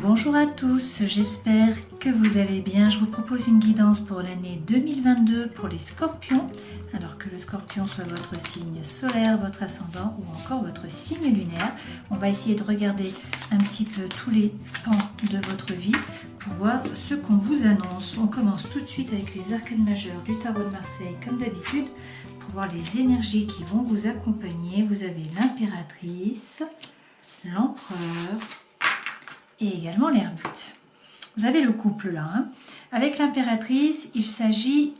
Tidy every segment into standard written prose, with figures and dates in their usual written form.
Bonjour à tous, j'espère que vous allez bien. Je vous propose une guidance pour l'année 2022 pour les scorpions. Alors que le scorpion soit votre signe solaire, votre ascendant ou encore votre signe lunaire. On va essayer de regarder un petit peu tous les pans de votre vie pour voir ce qu'on vous annonce. On commence tout de suite avec les arcanes majeurs du tarot de Marseille comme d'habitude pour voir les énergies qui vont vous accompagner. Vous avez l'impératrice, l'empereur et également l'ermite. Vous avez le couple là. Avec l'impératrice, il s'agit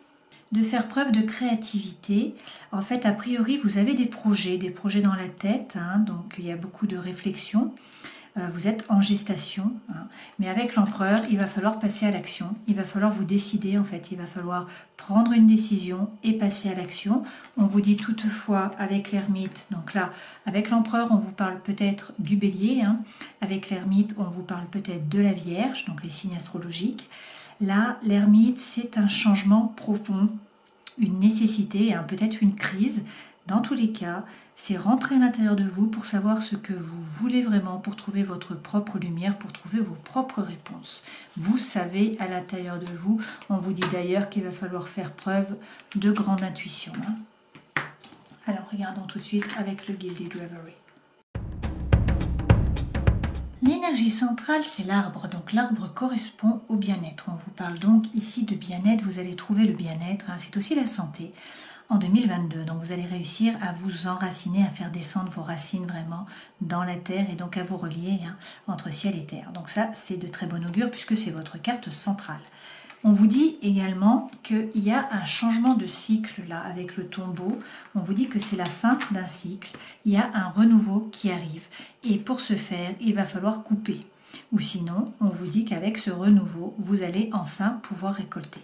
de faire preuve de créativité. En fait, a priori, vous avez des projets dans la tête, donc il y a beaucoup de réflexion. Vous êtes en gestation, mais avec l'empereur, il va falloir passer à l'action. Il va falloir vous décider, en fait. Il va falloir prendre une décision et passer à l'action. On vous dit toutefois avec l'ermite, donc là, avec l'empereur, on vous parle peut-être du bélier. Avec l'ermite, on vous parle peut-être de la vierge, donc les signes astrologiques. Là, l'ermite, c'est un changement profond, une nécessité, peut-être une crise. Dans tous les cas, c'est rentrer à l'intérieur de vous pour savoir ce que vous voulez vraiment, pour trouver votre propre lumière, pour trouver vos propres réponses. Vous savez à l'intérieur de vous, on vous dit d'ailleurs qu'il va falloir faire preuve de grande intuition. Alors regardons tout de suite avec le Gilded Reverie. L'énergie centrale, c'est l'arbre. Donc l'arbre correspond au bien-être. On vous parle donc ici de bien-être. Vous allez trouver le bien-être. C'est aussi la santé en 2022. Donc vous allez réussir à vous enraciner, à faire descendre vos racines vraiment dans la terre et donc à vous relier entre ciel et terre. Donc ça, c'est de très bon augure puisque c'est votre carte centrale. On vous dit également qu'il y a un changement de cycle là avec le tombeau. On vous dit que c'est la fin d'un cycle. Il y a un renouveau qui arrive. Et pour ce faire, il va falloir couper. Ou sinon, on vous dit qu'avec ce renouveau, vous allez enfin pouvoir récolter.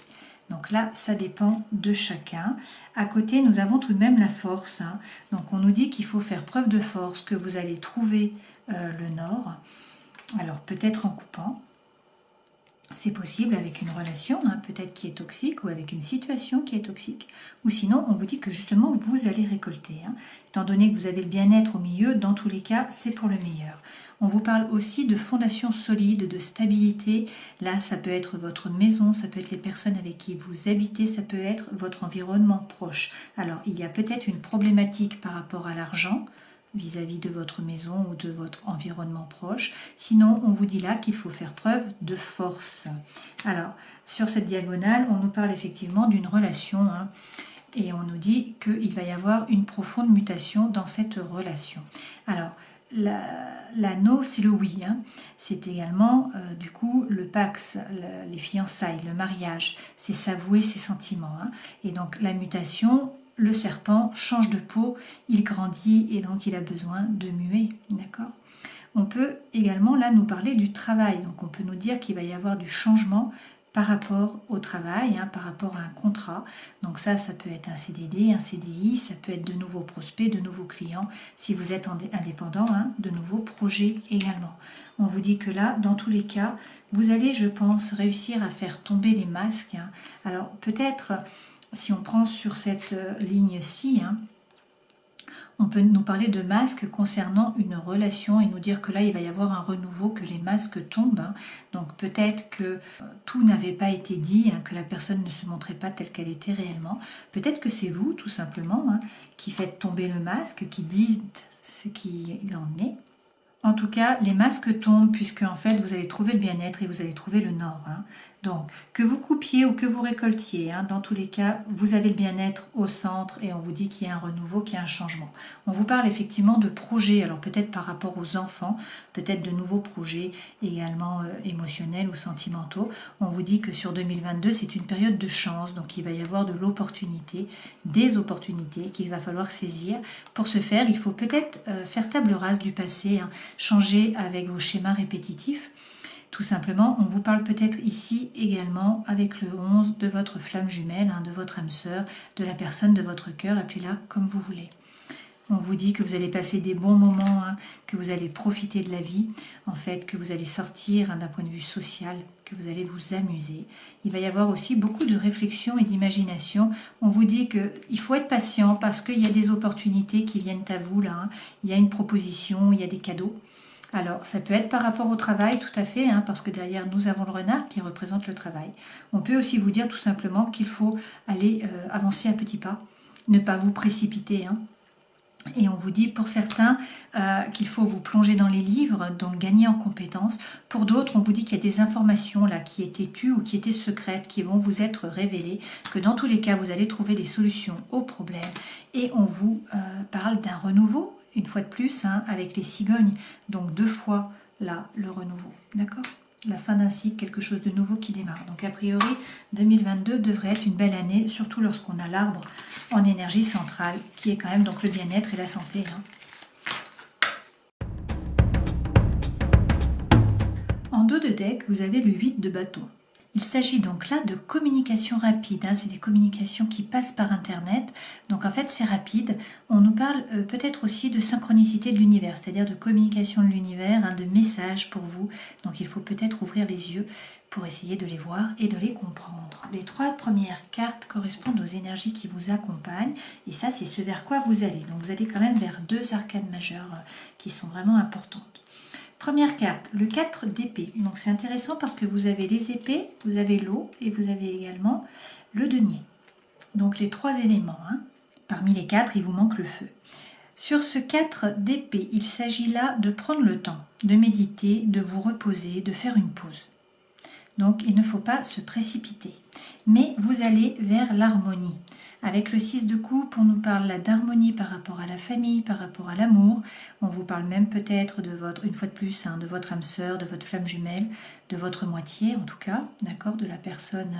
Donc là, ça dépend de chacun. À côté, nous avons tout de même la force. Donc on nous dit qu'il faut faire preuve de force, que vous allez trouver le nord. Alors peut-être en coupant. C'est possible avec une relation, peut-être qui est toxique, ou avec une situation qui est toxique. Ou sinon, on vous dit que justement, vous allez récolter. Étant donné que vous avez le bien-être au milieu, dans tous les cas, c'est pour le meilleur. On vous parle aussi de fondation solide, de stabilité. Là, ça peut être votre maison, ça peut être les personnes avec qui vous habitez, ça peut être votre environnement proche. Alors, il y a peut-être une problématique par rapport à l'argent, vis-à-vis de votre maison ou de votre environnement proche. Sinon, on vous dit là qu'il faut faire preuve de force. Alors, sur cette diagonale, on nous parle effectivement d'une relation, et on nous dit qu'il va y avoir une profonde mutation dans cette relation. Alors, l'anneau, c'est le oui. C'est également, du coup, le pax, les fiançailles, le mariage. C'est s'avouer ses sentiments. Et donc, la mutation, le serpent change de peau, il grandit et donc il a besoin de muer, d'accord ? On peut également là nous parler du travail, donc on peut nous dire qu'il va y avoir du changement par rapport au travail, par rapport à un contrat. Donc ça peut être un CDD, un CDI, ça peut être de nouveaux prospects, de nouveaux clients, si vous êtes indépendant, de nouveaux projets également. On vous dit que là, dans tous les cas, vous allez, je pense, réussir à faire tomber les masques. Alors peut-être... Si on prend sur cette ligne-ci, on peut nous parler de masques concernant une relation et nous dire que là, il va y avoir un renouveau, que les masques tombent. Donc peut-être que tout n'avait pas été dit, que la personne ne se montrait pas telle qu'elle était réellement. Peut-être que c'est vous, tout simplement, qui faites tomber le masque, qui dites ce qu'il en est. En tout cas, les masques tombent puisque en fait vous allez trouver le bien-être et vous allez trouver le nord. Donc, que vous coupiez ou que vous récoltiez, dans tous les cas, vous avez le bien-être au centre et on vous dit qu'il y a un renouveau, qu'il y a un changement. On vous parle effectivement de projets, alors peut-être par rapport aux enfants, peut-être de nouveaux projets également émotionnels ou sentimentaux. On vous dit que sur 2022, c'est une période de chance, donc il va y avoir de l'opportunité, des opportunités qu'il va falloir saisir. Pour ce faire, il faut peut-être faire table rase du passé, changer avec vos schémas répétitifs. Tout simplement, on vous parle peut-être ici également avec le 11 de votre flamme jumelle, de votre âme sœur, de la personne de votre cœur, appelez-la comme vous voulez. On vous dit que vous allez passer des bons moments, que vous allez profiter de la vie, en fait, que vous allez sortir d'un point de vue social, que vous allez vous amuser. Il va y avoir aussi beaucoup de réflexion et d'imagination. On vous dit qu'il faut être patient parce qu'il y a des opportunités qui viennent à vous là. Il y a une proposition, il y a des cadeaux. Alors, ça peut être par rapport au travail, tout à fait, hein, parce que derrière, nous avons le renard qui représente le travail. On peut aussi vous dire tout simplement qu'il faut aller avancer à petits pas, ne pas vous précipiter, hein. Et on vous dit pour certains qu'il faut vous plonger dans les livres, donc gagner en compétences. Pour d'autres, on vous dit qu'il y a des informations là qui étaient tues ou qui étaient secrètes, qui vont vous être révélées, que dans tous les cas, vous allez trouver des solutions aux problèmes. Et on vous parle d'un renouveau, une fois de plus, hein, avec les cigognes. Donc 2 fois là, le renouveau. D'accord ? La fin d'un cycle, quelque chose de nouveau qui démarre. Donc a priori, 2022 devrait être une belle année, surtout lorsqu'on a l'arbre en énergie centrale, qui est quand même donc le bien-être et la santé, hein. En dos de deck, vous avez le 8 de bâton. Il s'agit donc là de communication rapide, hein, c'est des communications qui passent par Internet, donc en fait c'est rapide. On nous parle peut-être aussi de synchronicité de l'univers, c'est-à-dire de communication de l'univers, hein, de messages pour vous, donc il faut peut-être ouvrir les yeux pour essayer de les voir et de les comprendre. Les 3 premières cartes correspondent aux énergies qui vous accompagnent, et ça c'est ce vers quoi vous allez. Donc vous allez quand même vers 2 arcanes majeures qui sont vraiment importantes. Première carte, le 4 d'épée. Donc c'est intéressant parce que vous avez les épées, vous avez l'eau et vous avez également le denier. Donc les 3 éléments, hein. Parmi les 4, il vous manque le feu. Sur ce 4 d'épée, il s'agit là de prendre le temps, de méditer, de vous reposer, de faire une pause. Donc il ne faut pas se précipiter. Mais vous allez vers l'harmonie. Avec le 6 de coupe, on nous parle là d'harmonie par rapport à la famille, par rapport à l'amour. On vous parle même peut-être de votre, une fois de plus, hein, de votre âme sœur, de votre flamme jumelle, de votre moitié en tout cas, d'accord, de la personne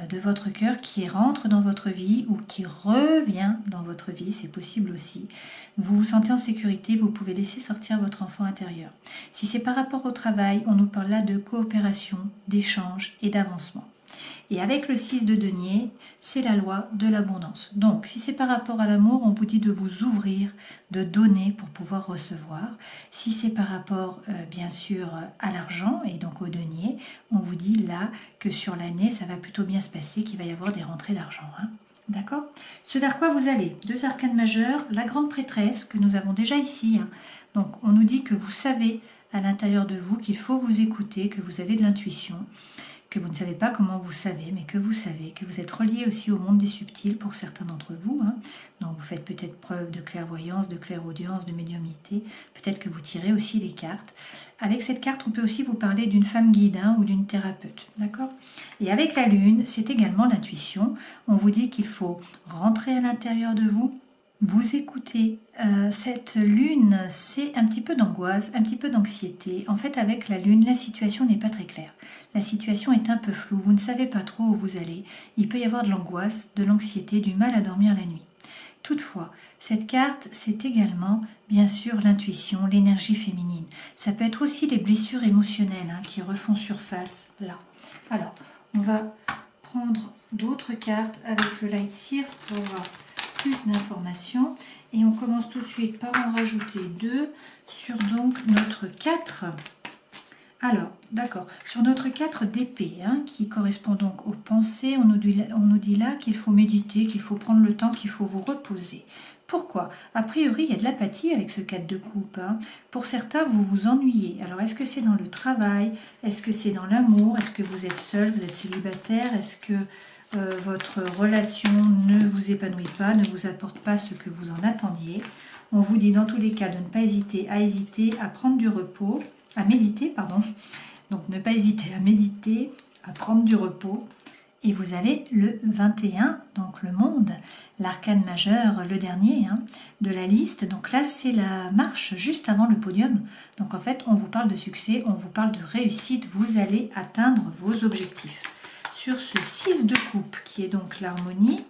de votre cœur qui rentre dans votre vie ou qui revient dans votre vie, c'est possible aussi. Vous vous sentez en sécurité, vous pouvez laisser sortir votre enfant intérieur. Si c'est par rapport au travail, on nous parle là de coopération, d'échange et d'avancement. Et avec le 6 de denier, c'est la loi de l'abondance. Donc, si c'est par rapport à l'amour, on vous dit de vous ouvrir, de donner pour pouvoir recevoir. Si c'est par rapport, bien sûr, à l'argent et donc au denier, on vous dit là que sur l'année, ça va plutôt bien se passer, qu'il va y avoir des rentrées d'argent, hein. D'accord ? Ce vers quoi vous allez, 2 arcanes majeures, la grande prêtresse que nous avons déjà ici, hein. Donc, on nous dit que vous savez à l'intérieur de vous qu'il faut vous écouter, que vous avez de l'intuition, que vous ne savez pas comment vous savez, mais que vous savez, que vous êtes relié aussi au monde des subtils pour certains d'entre vous, hein. Donc vous faites peut-être preuve de clairvoyance, de clairaudience, de médiumnité, peut-être que vous tirez aussi les cartes. Avec cette carte, on peut aussi vous parler d'une femme guide, hein, ou d'une thérapeute, d'accord ? Et avec la lune, c'est également l'intuition. On vous dit qu'il faut rentrer à l'intérieur de vous, vous écoutez. Cette lune, c'est un petit peu d'angoisse, un petit peu d'anxiété. En fait, avec la lune, la situation n'est pas très claire. La situation est un peu floue, vous ne savez pas trop où vous allez. Il peut y avoir de l'angoisse, de l'anxiété, du mal à dormir la nuit. Toutefois, cette carte, c'est également, bien sûr, l'intuition, l'énergie féminine. Ça peut être aussi les blessures émotionnelles, hein, qui refont surface là. Alors, on va prendre d'autres cartes avec le Light Seers pour voir plus d'informations. Et on commence tout de suite par en rajouter 2 sur donc notre 4. Alors, d'accord, sur notre 4 d'épée, hein, qui correspond donc aux pensées, on nous dit là qu'il faut méditer, qu'il faut prendre le temps, qu'il faut vous reposer. Pourquoi ? A priori, il y a de l'apathie avec ce 4 de coupe, hein. Pour certains, vous vous ennuyez. Alors, est-ce que c'est dans le travail ? Est-ce que c'est dans l'amour ? Est-ce que vous êtes seul ? Vous êtes célibataire ? Est-ce que votre relation ne vous épanouit pas, ne vous apporte pas ce que vous en attendiez ? On vous dit dans tous les cas de ne pas hésiter, à prendre du repos, à méditer, pardon. Donc ne pas hésiter à méditer, à prendre du repos. Et vous avez le 21, donc le monde, l'arcane majeur, le dernier, hein, de la liste. Donc là, c'est la marche juste avant le podium. Donc en fait, on vous parle de succès, on vous parle de réussite. Vous allez atteindre vos objectifs. Sur ce 6 de coupe, qui est donc l'harmonie,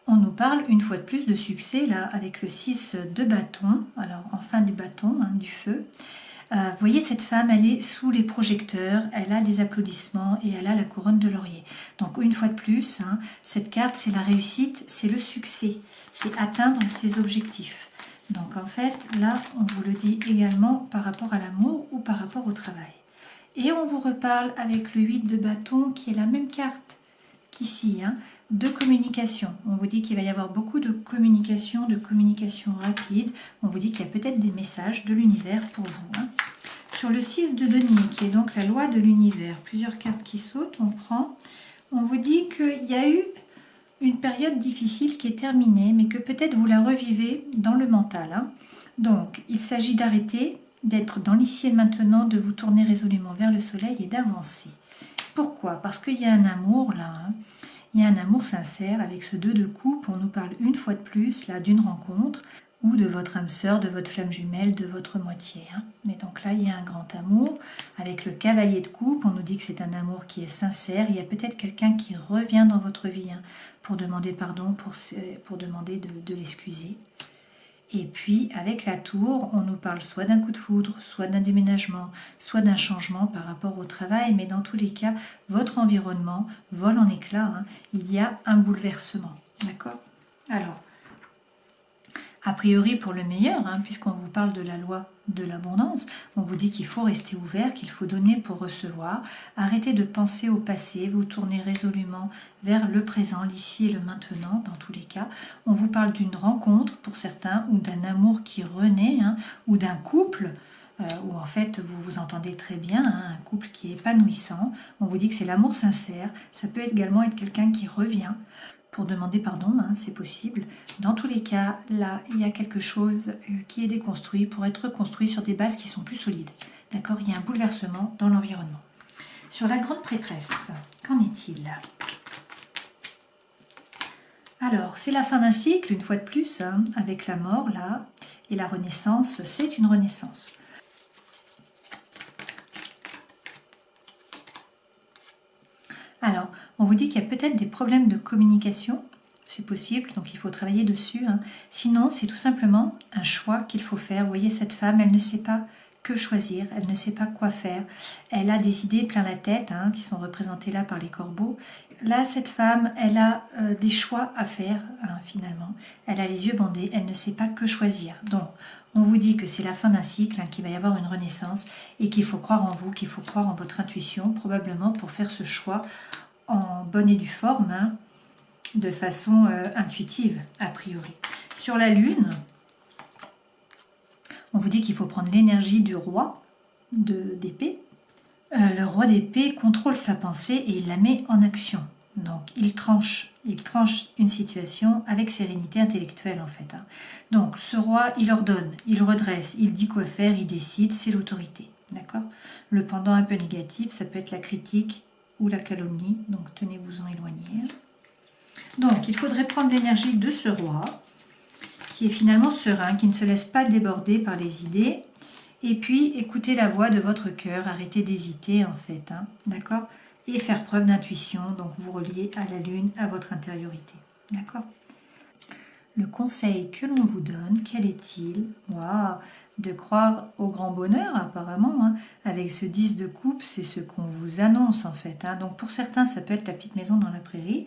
on nous parle une fois de plus de succès, là, avec le 6 de bâton. Alors, en fin du bâton, hein, du feu. Vous voyez, cette femme, elle est sous les projecteurs, elle a des applaudissements et elle a la couronne de laurier. Donc, une fois de plus, hein, cette carte, c'est la réussite, c'est le succès, c'est atteindre ses objectifs. Donc, en fait, là, on vous le dit également par rapport à l'amour ou par rapport au travail. Et on vous reparle avec le 8 de bâton, qui est la même carte qu'ici, hein. de communication. On vous dit qu'il va y avoir beaucoup de communication rapide. On vous dit qu'il y a peut-être des messages de l'univers pour vous. Hein. Sur le 6 de denier, qui est donc la loi de l'univers, plusieurs cartes qui sautent, on prend. On vous dit qu'il y a eu une période difficile qui est terminée, mais que peut-être vous la revivez dans le mental. Hein. Donc, il s'agit d'arrêter, d'être dans l'ici et maintenant, de vous tourner résolument vers le soleil et d'avancer. Pourquoi? Parce qu'il y a un amour là, hein. Il y a un amour sincère avec ce 2 de coupe. On nous parle une fois de plus là d'une rencontre ou de votre âme sœur, de votre flamme jumelle, de votre moitié. Hein. Mais donc là, il y a un grand amour. Avec le cavalier de coupe, on nous dit que c'est un amour qui est sincère. Il y a peut-être quelqu'un qui revient dans votre vie hein, pour demander pardon, pour demander de l'excuser. Et puis, avec la tour, on nous parle soit d'un coup de foudre, soit d'un déménagement, soit d'un changement par rapport au travail. Mais dans tous les cas, votre environnement vole en éclats. Hein. Il y a un bouleversement. D'accord? Alors, a priori pour le meilleur, hein, puisqu'on vous parle de la loi de l'abondance, on vous dit qu'il faut rester ouvert, qu'il faut donner pour recevoir, arrêtez de penser au passé, vous tournez résolument vers le présent, l'ici et le maintenant, dans tous les cas. On vous parle d'une rencontre pour certains, ou d'un amour qui renaît, hein, ou d'un couple, où en fait vous vous entendez très bien, hein, un couple qui est épanouissant. On vous dit que c'est l'amour sincère, ça peut également être quelqu'un qui revient, pour demander pardon, hein, c'est possible. Dans tous les cas, là, il y a quelque chose qui est déconstruit pour être reconstruit sur des bases qui sont plus solides. D'accord? Il y a un bouleversement dans l'environnement. Sur la grande prêtresse, qu'en est-il? Alors, c'est la fin d'un cycle, une fois de plus, hein, avec la mort, là, et la renaissance, c'est une renaissance. Alors, on vous dit qu'il y a peut-être des problèmes de communication, c'est possible, donc il faut travailler dessus. Hein. Sinon, c'est tout simplement un choix qu'il faut faire. Vous voyez, cette femme, elle ne sait pas que choisir, elle ne sait pas quoi faire. Elle a des idées plein la tête, hein, qui sont représentées là par les corbeaux. Là, cette femme, elle a des choix à faire, hein, finalement. Elle a les yeux bandés, elle ne sait pas que choisir. Donc, on vous dit que c'est la fin d'un cycle, hein, qu'il va y avoir une renaissance et qu'il faut croire en vous, qu'il faut croire en votre intuition, probablement pour faire ce choix en bonne et due forme, hein, de façon intuitive, a priori. Sur la Lune, on vous dit qu'il faut prendre l'énergie du roi d'épée. Le roi d'épée contrôle sa pensée et il la met en action. Donc, il tranche une situation avec sérénité intellectuelle, en fait. Hein. Donc, ce roi, il ordonne, il redresse, il dit quoi faire, il décide, c'est l'autorité. D'accord? Le pendant un peu négatif, ça peut être la critique ou la calomnie, donc tenez-vous-en éloigné. Donc, il faudrait prendre l'énergie de ce roi, qui est finalement serein, qui ne se laisse pas déborder par les idées, et puis écoutez la voix de votre cœur, arrêtez d'hésiter en fait, hein, d'accord? Et faire preuve d'intuition, donc vous reliez à la lune, à votre intériorité, d'accord? Le conseil que l'on vous donne, quel est-il? Waouh, de croire au grand bonheur apparemment, hein. Avec ce 10 de coupe, c'est ce qu'on vous annonce en fait. Hein. Donc pour certains, ça peut être la petite maison dans la prairie,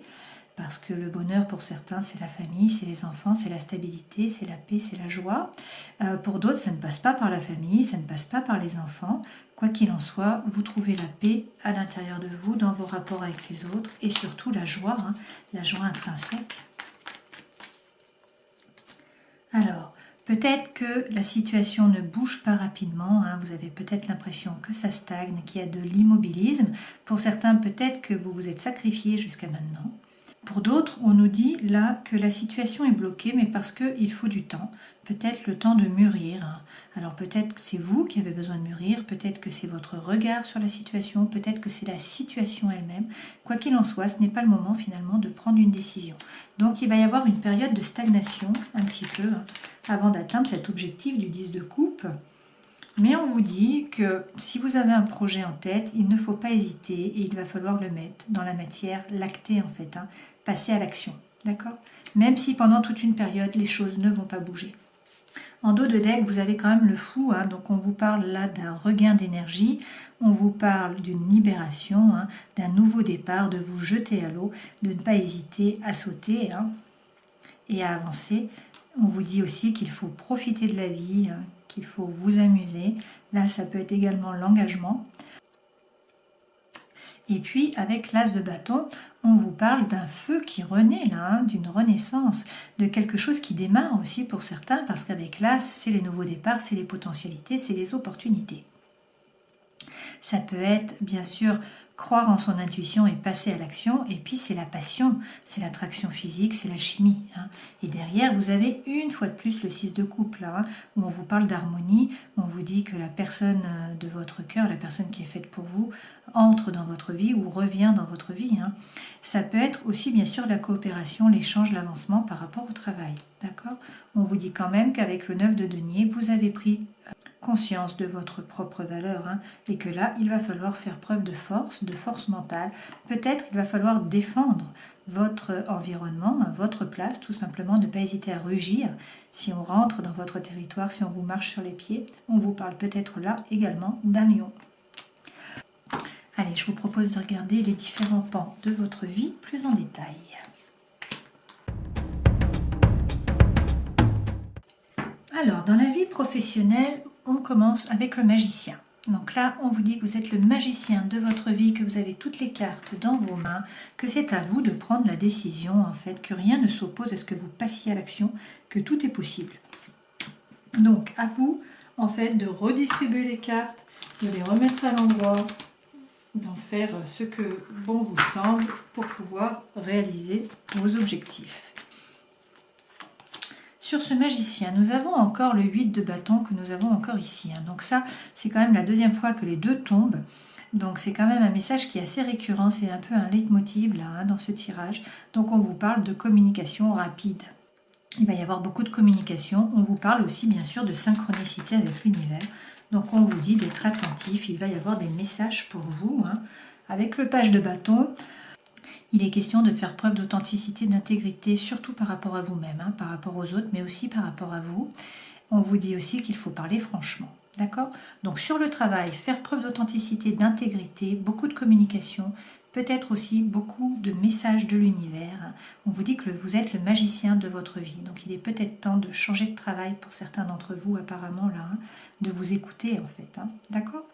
parce que le bonheur pour certains, c'est la famille, c'est les enfants, c'est la stabilité, c'est la paix, c'est la joie. Pour d'autres, ça ne passe pas par la famille, ça ne passe pas par les enfants. Quoi qu'il en soit, vous trouvez la paix à l'intérieur de vous, dans vos rapports avec les autres, et surtout la joie, hein, la joie intrinsèque. Alors, peut-être que la situation ne bouge pas rapidement, hein, vous avez peut-être l'impression que ça stagne, qu'il y a de l'immobilisme. Pour certains, peut-être que vous vous êtes sacrifié jusqu'à maintenant. Pour d'autres, on nous dit là que la situation est bloquée, mais parce qu'il faut du temps, peut-être le temps de mûrir. Hein. Alors peut-être que c'est vous qui avez besoin de mûrir, peut-être que c'est votre regard sur la situation, peut-être que c'est la situation elle-même. Quoi qu'il en soit, ce n'est pas le moment finalement de prendre une décision. Donc il va y avoir une période de stagnation, un petit peu, hein, avant d'atteindre cet objectif du 10 de coupe. Mais on vous dit que si vous avez un projet en tête, il ne faut pas hésiter et il va falloir le mettre dans la matière, l'acter en fait, hein, passer à l'action, d'accord? Même si pendant toute une période, les choses ne vont pas bouger. En dos de deck, vous avez quand même le fou, hein, donc on vous parle là d'un regain d'énergie, on vous parle d'une libération, hein, d'un nouveau départ, de vous jeter à l'eau, de ne pas hésiter à sauter, hein, et à avancer. On vous dit aussi qu'il faut profiter de la vie, hein, qu'il faut vous amuser. Là, ça peut être également l'engagement. Et puis avec l'as de bâton, on vous parle d'un feu qui renaît là, hein, d'une renaissance, de quelque chose qui démarre aussi pour certains, parce qu'avec l'as, c'est les nouveaux départs, c'est les potentialités, c'est les opportunités. Ça peut être bien sûr croire en son intuition et passer à l'action, et puis c'est la passion, c'est l'attraction physique, c'est la chimie. Hein. Et derrière, vous avez une fois de plus le 6 de coupe, là, hein, où on vous parle d'harmonie, où on vous dit que la personne de votre cœur, la personne qui est faite pour vous, entre dans votre vie ou revient dans votre vie. Hein. Ça peut être aussi bien sûr la coopération, l'échange, l'avancement par rapport au travail. D'accord ? On vous dit quand même qu'avec le 9 de denier, vous avez pris conscience de votre propre valeur, hein, et que là, il va falloir faire preuve de force mentale. Peut-être qu'il va falloir défendre votre environnement, hein, votre place, tout simplement, ne pas hésiter à rugir. Si on rentre dans votre territoire, si on vous marche sur les pieds, on vous parle peut-être là également d'un lion. Allez, je vous propose de regarder les différents pans de votre vie plus en détail. Alors, dans la vie professionnelle, on commence avec le magicien. Donc là, on vous dit que vous êtes le magicien de votre vie, que vous avez toutes les cartes dans vos mains, que c'est à vous de prendre la décision, en fait, que rien ne s'oppose à ce que vous passiez à l'action, que tout est possible. Donc, à vous, en fait, de redistribuer les cartes, de les remettre à l'endroit, d'en faire ce que bon vous semble pour pouvoir réaliser vos objectifs. Sur ce magicien, nous avons encore le 8 de bâton que nous avons encore ici. Hein. Donc ça, c'est quand même la deuxième fois que les deux tombent. Donc c'est quand même un message qui est assez récurrent, c'est un peu un leitmotiv là, hein, dans ce tirage. Donc on vous parle de communication rapide. Il va y avoir beaucoup de communication. On vous parle aussi bien sûr de synchronicité avec l'univers. Donc on vous dit d'être attentif, il va y avoir des messages pour vous. Hein. Avec le page de bâton, il est question de faire preuve d'authenticité, d'intégrité, surtout par rapport à vous-même, hein, par rapport aux autres, mais aussi par rapport à vous. On vous dit aussi qu'il faut parler franchement. D'accord ? Donc sur le travail, faire preuve d'authenticité, d'intégrité, beaucoup de communication, peut-être aussi beaucoup de messages de l'univers. On vous dit que vous êtes le magicien de votre vie. Donc il est peut-être temps de changer de travail pour certains d'entre vous, apparemment, là, hein, de vous écouter en fait. Hein. D'accord ?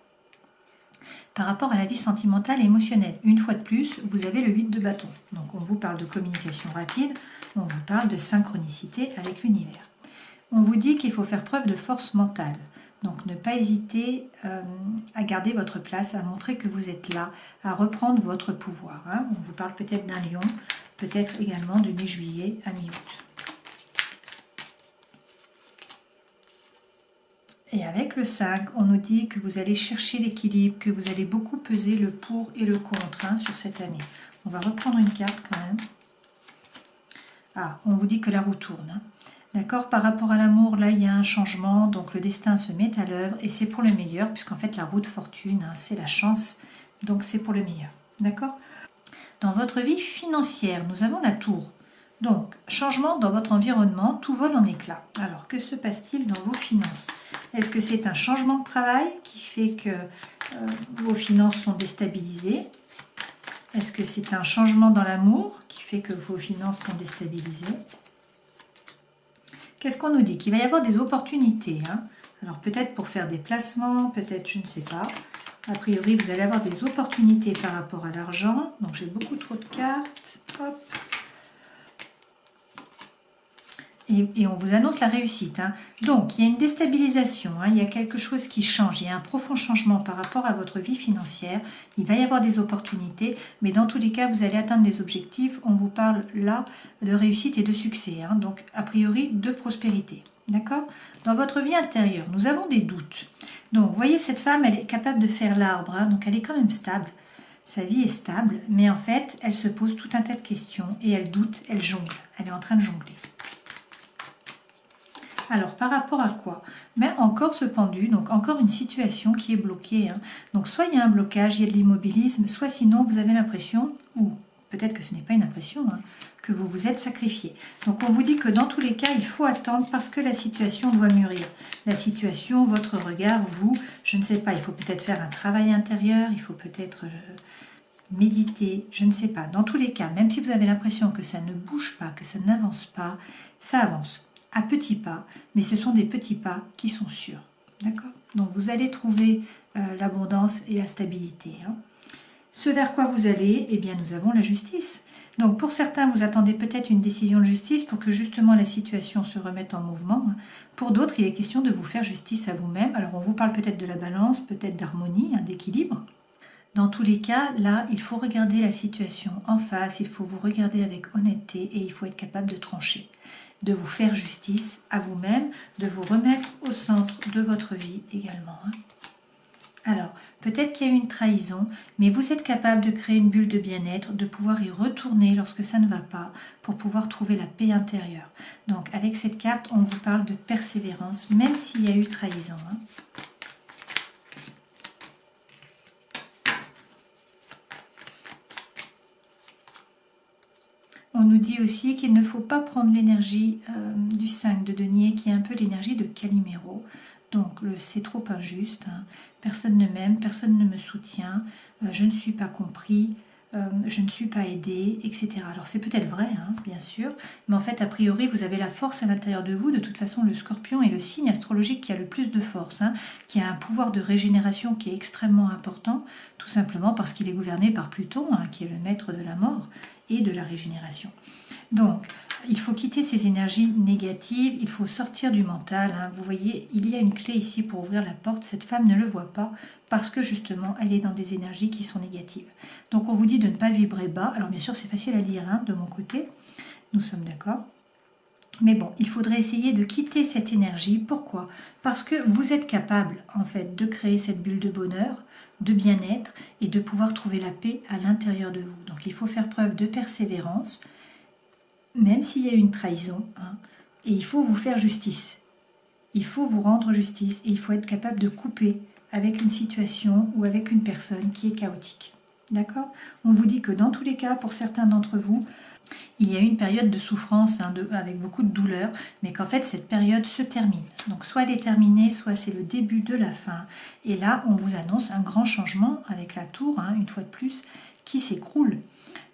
Par rapport à la vie sentimentale et émotionnelle, une fois de plus, vous avez le 8 de bâton. Donc on vous parle de communication rapide, on vous parle de synchronicité avec l'univers. On vous dit qu'il faut faire preuve de force mentale. Donc ne pas hésiter à garder votre place, à montrer que vous êtes là, à reprendre votre pouvoir. Hein. On vous parle peut-être d'un lion, peut-être également de mi-juillet à mi-août. Et avec le 5, on nous dit que vous allez chercher l'équilibre, que vous allez beaucoup peser le pour et le contre, hein, sur cette année. On va reprendre une carte quand même. Ah, on vous dit que la roue tourne. Hein. D'accord ? Par rapport à l'amour, là, il y a un changement, donc le destin se met à l'œuvre et c'est pour le meilleur, puisqu'en fait, la roue de fortune, hein, c'est la chance, donc c'est pour le meilleur. D'accord ? Dans votre vie financière, nous avons la tour. Donc, changement dans votre environnement, tout vole en éclats. Alors, que se passe-t-il dans vos finances ? Est-ce que c'est un changement de travail qui fait que vos finances sont déstabilisées ? Est-ce que c'est un changement dans l'amour qui fait que vos finances sont déstabilisées ? Qu'est-ce qu'on nous dit ? Qu'il va y avoir des opportunités. Hein. Alors, peut-être pour faire des placements, peut-être, je ne sais pas. A priori, vous allez avoir des opportunités par rapport à l'argent. Donc, j'ai beaucoup trop de cartes. Hop. Et on vous annonce la réussite. Hein. Donc, il y a une déstabilisation, hein, il y a quelque chose qui change, il y a un profond changement par rapport à votre vie financière. Il va y avoir des opportunités, mais dans tous les cas, vous allez atteindre des objectifs. On vous parle là de réussite et de succès, hein, donc a priori de prospérité. D'accord ? Dans votre vie intérieure, nous avons des doutes. Donc, vous voyez, cette femme, elle est capable de faire l'arbre, hein, donc elle est quand même stable. Sa vie est stable, mais en fait, elle se pose tout un tas de questions et elle doute, elle jongle. Elle est en train de jongler. Alors, par rapport à quoi ? Mais encore ce pendu, donc encore une situation qui est bloquée. Hein. Donc, soit il y a un blocage, il y a de l'immobilisme, soit sinon vous avez l'impression, ou peut-être que ce n'est pas une impression, hein, que vous vous êtes sacrifié. Donc, on vous dit que dans tous les cas, il faut attendre parce que la situation doit mûrir. La situation, votre regard, vous, je ne sais pas, il faut peut-être faire un travail intérieur, il faut peut-être méditer, je ne sais pas. Dans tous les cas, même si vous avez l'impression que ça ne bouge pas, que ça n'avance pas, ça avance. À petits pas, mais ce sont des petits pas qui sont sûrs. D'accord ? Donc vous allez trouver l'abondance et la stabilité. Hein. Ce vers quoi vous allez, eh bien nous avons la justice. Donc pour certains, vous attendez peut-être une décision de justice pour que justement la situation se remette en mouvement. Pour d'autres, il est question de vous faire justice à vous-même. Alors on vous parle peut-être de la balance, peut-être d'harmonie, d'équilibre. Dans tous les cas, là, il faut regarder la situation en face, il faut vous regarder avec honnêteté et il faut être capable de trancher, de vous faire justice à vous-même, de vous remettre au centre de votre vie également. Alors, peut-être qu'il y a eu une trahison, mais vous êtes capable de créer une bulle de bien-être, de pouvoir y retourner lorsque ça ne va pas, pour pouvoir trouver la paix intérieure. Donc, avec cette carte, on vous parle de persévérance, même s'il y a eu trahison. On nous dit aussi qu'il ne faut pas prendre l'énergie du 5 de denier, qui est un peu l'énergie de Calimero. Donc c'est trop injuste, personne ne m'aime, personne ne me soutient, je ne suis pas compris, je ne suis pas aidé, etc. Alors c'est peut-être vrai, bien sûr, mais en fait a priori vous avez la force à l'intérieur de vous. De toute façon le Scorpion est le signe astrologique qui a le plus de force, qui a un pouvoir de régénération qui est extrêmement important, tout simplement parce qu'il est gouverné par Pluton, qui est le maître de la mort et de la régénération. Donc, il faut quitter ces énergies négatives, il faut sortir du mental. Vous voyez, il y a une clé ici pour ouvrir la porte. Cette femme ne le voit pas parce que justement, elle est dans des énergies qui sont négatives. Donc, on vous dit de ne pas vibrer bas. Alors, bien sûr, c'est facile à dire de mon côté. Nous sommes d'accord. Mais bon, il faudrait essayer de quitter cette énergie. Pourquoi? Parce que vous êtes capable, en fait, de créer cette bulle de bonheur, de bien-être et de pouvoir trouver la paix à l'intérieur de vous. Donc, il faut faire preuve de persévérance, même s'il y a une trahison, et il faut vous faire justice. Il faut vous rendre justice et il faut être capable de couper avec une situation ou avec une personne qui est chaotique. D'accord? On vous dit que dans tous les cas, pour certains d'entre vous, il y a eu une période de souffrance avec beaucoup de douleur, mais qu'en fait cette période se termine. Donc soit elle est terminée, soit c'est le début de la fin. Et là, on vous annonce un grand changement avec la tour, une fois de plus, qui s'écroule.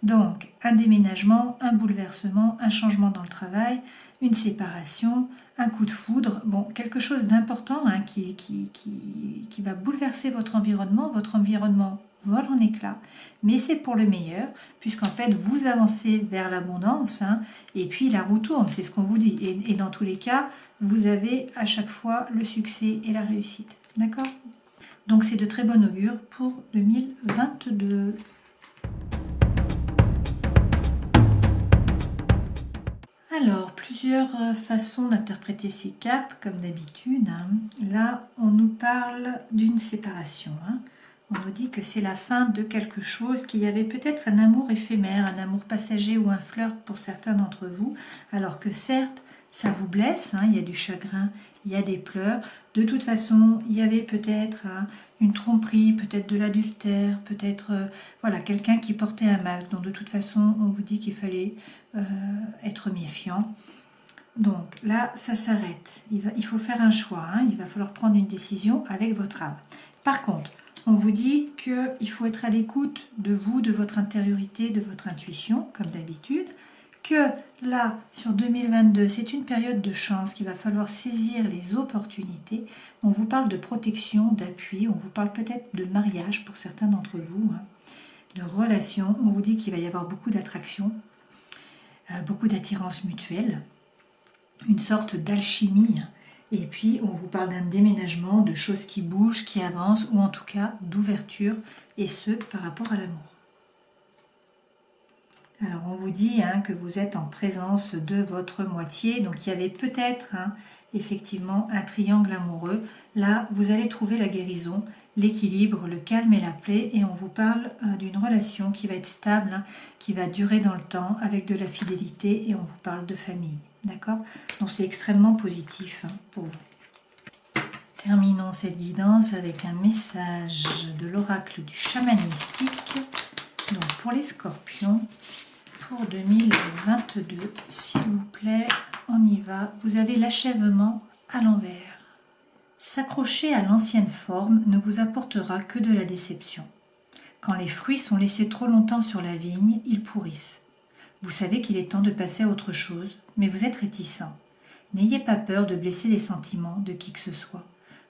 Donc, un déménagement, un bouleversement, un changement dans le travail, une séparation, un coup de foudre, bon, quelque chose d'important qui va bouleverser votre environnement. Votre environnement vole en éclats, mais c'est pour le meilleur, puisqu'en fait, vous avancez vers l'abondance, et puis la roue tourne, c'est ce qu'on vous dit. Et dans tous les cas, vous avez à chaque fois le succès et la réussite. D'accord? Donc, c'est de très bon augure pour 2022. Alors, plusieurs façons d'interpréter ces cartes, comme d'habitude. Là, on nous parle d'une séparation. On nous dit que c'est la fin de quelque chose, qu'il y avait peut-être un amour éphémère, un amour passager ou un flirt pour certains d'entre vous, alors que certes, ça vous blesse, il y a du chagrin, il y a des pleurs. De toute façon, il y avait peut-être une tromperie, peut-être de l'adultère, peut-être voilà, quelqu'un qui portait un masque. Donc de toute façon, on vous dit qu'il fallait être méfiant. Donc là, ça s'arrête. Il faut faire un choix, il va falloir prendre une décision avec votre âme. Par contre, on vous dit qu'il faut être à l'écoute de vous, de votre intériorité, de votre intuition, comme d'habitude, que là, sur 2022, c'est une période de chance, qu'il va falloir saisir les opportunités. On vous parle de protection, d'appui, on vous parle peut-être de mariage pour certains d'entre vous, de relations. On vous dit qu'il va y avoir beaucoup d'attraction, beaucoup d'attirance mutuelle, une sorte d'alchimie. Et puis, on vous parle d'un déménagement, de choses qui bougent, qui avancent, ou en tout cas d'ouverture, et ce, par rapport à l'amour. Alors, on vous dit que vous êtes en présence de votre moitié, donc il y avait peut-être effectivement un triangle amoureux. Là, vous allez trouver la guérison, l'équilibre, le calme et la paix, et on vous parle d'une relation qui va être stable, qui va durer dans le temps, avec de la fidélité, et on vous parle de famille. D'accord? Donc c'est extrêmement positif pour vous. Terminons cette guidance avec un message de l'oracle du chaman mystique. Donc pour les scorpions, pour 2022, s'il vous plaît, on y va. Vous avez l'achèvement à l'envers. S'accrocher à l'ancienne forme ne vous apportera que de la déception. Quand les fruits sont laissés trop longtemps sur la vigne, ils pourrissent. Vous savez qu'il est temps de passer à autre chose, mais vous êtes réticent. N'ayez pas peur de blesser les sentiments de qui que ce soit.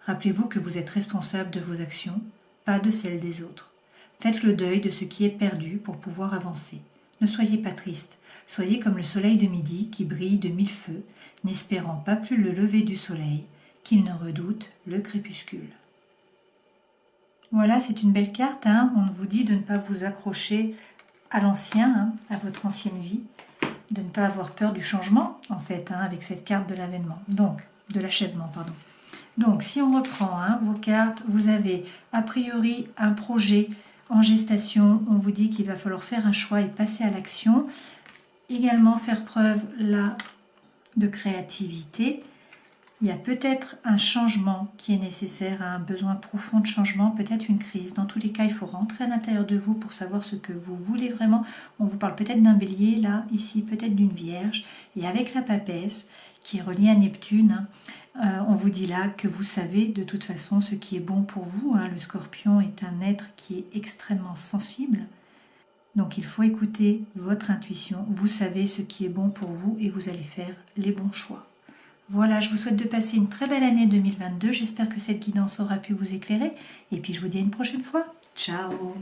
Rappelez-vous que vous êtes responsable de vos actions, pas de celles des autres. Faites le deuil de ce qui est perdu pour pouvoir avancer. Ne soyez pas triste. Soyez comme le soleil de midi qui brille de 1000 feux, n'espérant pas plus le lever du soleil qu'il ne redoute le crépuscule. Voilà, c'est une belle carte. Hein. On vous dit de ne pas vous accrocher à l'ancien, hein, à votre ancienne vie, de ne pas avoir peur du changement, en fait, hein, avec cette carte de l'avènement. Donc, de l'achèvement, pardon. Donc, si on reprend hein, vos cartes, vous avez a priori un projet en gestation. On vous dit qu'il va falloir faire un choix et passer à l'action. Également faire preuve là de créativité. Il y a peut-être un changement qui est nécessaire, un besoin profond de changement, peut-être une crise. Dans tous les cas, il faut rentrer à l'intérieur de vous pour savoir ce que vous voulez vraiment. On vous parle peut-être d'un bélier, là, ici, peut-être d'une vierge. Et avec la papesse, qui est reliée à Neptune, on vous dit là que vous savez de toute façon ce qui est bon pour vous. Hein. Le scorpion est un être qui est extrêmement sensible. Donc il faut écouter votre intuition. Vous savez ce qui est bon pour vous et vous allez faire les bons choix. Voilà, je vous souhaite de passer une très belle année 2022. J'espère que cette guidance aura pu vous éclairer. Et puis je vous dis à une prochaine fois. Ciao!